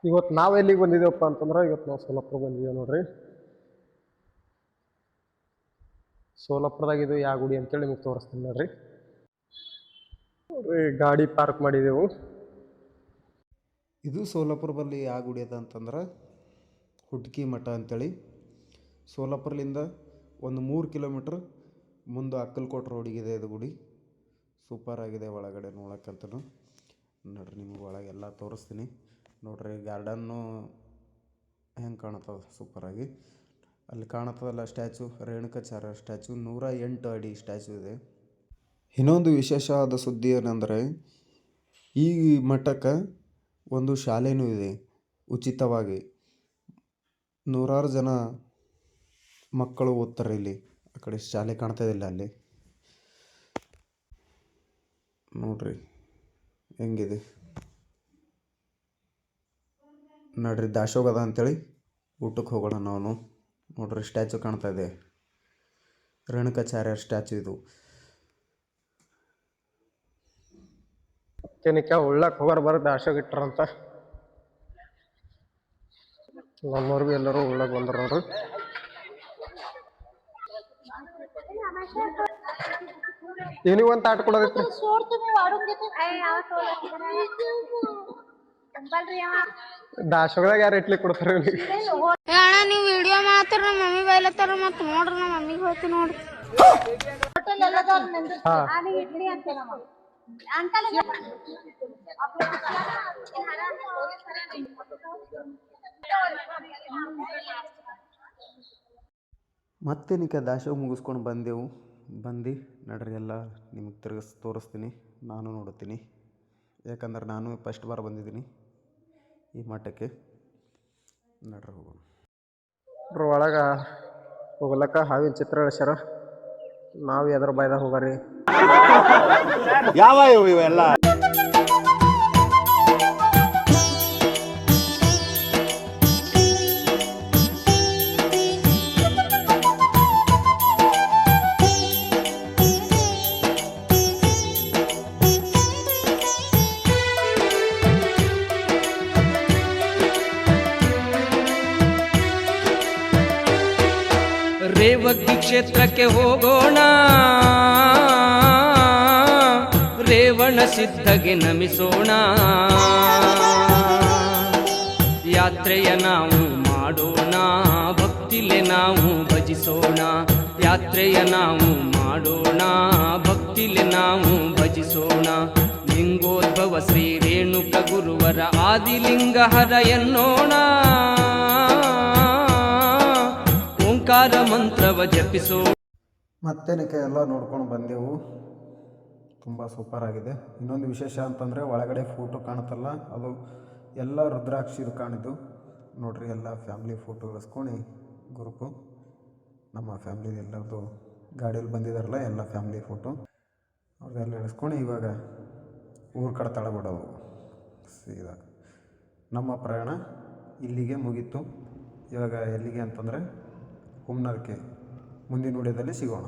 ಇವತ್ತು ನಾವು ಎಲ್ಲಿಗೆ ಬಂದಿದ್ದೇವಪ್ಪ ಅಂತಂದ್ರೆ ಇವತ್ತು ನಾವು ಸೋಲಾಪುರ ಬಂದಿದ್ದೇವೆ ನೋಡ್ರಿ. ಸೋಲಾಪುರದಾಗ ಇದು ಯಾವ ಗುಡಿ ಅಂತೇಳಿ ನಿಮಗೆ ತೋರಿಸ್ತೀನಿ ನೋಡ್ರಿ. ಗಾಡಿ ಪಾರ್ಕ್ ಮಾಡಿದೆವು. ಇದು ಸೋಲಾಪುರ ಬಲ್ಲಿ ಯಾವ ಗುಡಿ ಅದ ಅಂತಂದ್ರೆ ಹುಟ್ಕಿ ಮಠ ಅಂತೇಳಿ. ಸೋಲಾಪುರದಿಂದ ಒಂದು 3 ಕಿಲೋಮೀಟ್ರ್ ಮುಂದೆ ಅಕ್ಕಲ್ಕೋಟ್ ರೋಡಿಗಿದೆ ಇದು ಗುಡಿ. ಸೂಪರ್ ಆಗಿದೆ ಒಳಗಡೆ ನೋಡೋಕ್ಕಂತೂ. ನೋಡ್ರಿ ನಿಮಗೆ ಒಳಗೆಲ್ಲ ತೋರಿಸ್ತೀನಿ ನೋಡ್ರಿ. ಗಾರ್ಡನ್ನು ಹೆಂಗೆ ಕಾಣುತ್ತದ ಸೂಪರಾಗಿ. ಅಲ್ಲಿ ಕಾಣುತ್ತದಲ್ಲ ಸ್ಟ್ಯಾಚು, ರೇಣುಕಾಚಾರ್ಯ ಸ್ಟ್ಯಾಚು, 108 ಅಡಿ ಸ್ಟ್ಯಾಚು ಇದೆ. ಇನ್ನೊಂದು ವಿಶೇಷವಾದ ಸುದ್ದಿ ಏನಂದರೆ ಈ ಮಠಕ್ಕೆ ಒಂದು ಶಾಲೆಯೂ ಇದೆ ಉಚಿತವಾಗಿ. 100 ಜನ ಮಕ್ಕಳು ಓದ್ತಾರೆ ಇಲ್ಲಿ. ಆ ಕಡೆ ಶಾಲೆ ಕಾಣ್ತಾಯಿಲ್ಲ ಅಲ್ಲಿ ನೋಡ್ರಿ ಹೆಂಗಿದೆ. ನೋಡ್ರಿ ದಾಸೋಗದ ಅಂಥೇಳಿ ಊಟಕ್ಕೆ ಹೋಗೋಣ ನಾವು. ನೋಡ್ರಿ ಸ್ಟ್ಯಾಚು ಕಾಣ್ತಾ ಇದೆ, ರೇಣುಕಾಚಾರ್ಯ ಸ್ಟ್ಯಾಚು ಇದು. ಉಳ್ಳಕ್ಕೆ ಹೋಗಾರ ಬರೋದು ದಾಸೋಗ ಇಟ್ಟಾರಂತ. ನಮ್ಮವ್ರು ಎಲ್ಲರೂ ಉಳ್ಳಕ್ಕೆ ಬಂದ್ರು ನೋಡ್ರಿ. ಏನಿಗೆ ಒಂದು ತಾಟ್ ಕೊಡೋದೈತ್ರಿ. ದಾಸೋಗದಾಗ ಯಾರು ಇಟ್ಲಿಕ್ಕೆ ಕೊಡ್ತಾರೆ ನೀವು ವಿಡಿಯೋ ಮಾತ್ರ ನಮ್ಮ ಮಮ್ಮಿ ಬೈಲತ್ತಾರ. ಮತ್ತೆ ನೋಡ್ರಿ ನಮ್ಮ ಮಮ್ಮಿಗೆ ಹೋಗ್ತಿ ನೋಡ್ರಿ. ಮತ್ತೇನಿಕ ದಾಸೋಗ ಮುಗಿಸ್ಕೊಂಡು ಬಂದು ನಡ್ರಿ ಎಲ್ಲ ನಿಮಗೆ ತೋರಿಸ್ತೀನಿ. ನಾನು ನೋಡುತ್ತೀನಿ, ಯಾಕಂದ್ರೆ ನಾನು ಫಸ್ಟ್ ಬಾರ್ ಬಂದಿದ್ದೀನಿ ಈ ಮಠಕ್ಕೆ. ನಡ್ರಿ ಹೋಗೋಣ. ಒಳಗೆ ಹೋಗ್ಲಕ್ಕ ಹಾವಿನ ಚಿತ್ರ ಇಳಿಸ್ಯಾರ. ನಾವು ಎದ್ರ ಬಾಯ್ದಾಗ ಹೋಗಾರಿ ಯಾವ ಇವೆಲ್ಲ. ರೇವತಿ ಕ್ಷೇತ್ರಕ್ಕೆ ಹೋಗೋಣ, ರೇವಣ ಸಿದ್ಧಗೆ ನಮಿಸೋಣ. ಯಾತ್ರೆಯ ನಾವು ಮಾಡೋಣ, ಭಕ್ತಿಲೆ ನಾವು ಭಜಿಸೋಣ. ಯಾತ್ರೆಯ ನಾವು ಮಾಡೋಣ, ಭಕ್ತಿಲೆ ನಾವು ಭಜಿಸೋಣ. ಲಿಂಗೋದ್ಭವ ಶ್ರೀ ರೇಣುಕ ಗುರುವರ ಆದಿಲಿಂಗಹರ ಎನ್ನೋಣ. ಓಂಕಾರ ಮಂತ್ರವ ಜಪಿಸೋ. ಮತ್ತೇನಕ್ಕೆ ಎಲ್ಲ ನೋಡ್ಕೊಂಡು ಬಂದೆವು. ತುಂಬ ಸೂಪರ್ ಆಗಿದೆ. ಇನ್ನೊಂದು ವಿಶೇಷ ಅಂತಂದರೆ ಒಳಗಡೆ ಫೋಟೋ ಕಾಣುತ್ತಲ್ಲ, ಅದು ಎಲ್ಲ ರುದ್ರಾಕ್ಷಿದು ಕಾಣಿದ್ದು ನೋಡ್ರಿ. ಎಲ್ಲ ಫ್ಯಾಮ್ಲಿ ಫೋಟೋ ಇಳಿಸ್ಕೊಂಡು ಗ್ರೂಪು, ನಮ್ಮ ಫ್ಯಾಮ್ಲಿ ಎಲ್ಲರದು ಗಾಡಿಯಲ್ಲಿ ಬಂದಿದ್ದಾರಲ್ಲ ಎಲ್ಲ ಫ್ಯಾಮ್ಲಿ ಫೋಟೋ ಅವ್ರದ್ದೆಲ್ಲ ಇಳಿಸ್ಕೊಂಡು ಇವಾಗ ಊರ ಕಡೆ ತಳಬಿಡೋದು. ಸೀದಾ ನಮ್ಮ ಪ್ರಯಾಣ ಇಲ್ಲಿಗೆ ಮುಗೀತು. ಇವಾಗ ಎಲ್ಲಿಗೆ ಅಂತಂದರೆ ಹುಮ್ನಾರ್ಗೆ ಮುಂದಿನ ವಿಡಿಯೋದಲ್ಲಿ ಸಿಗೋಣ.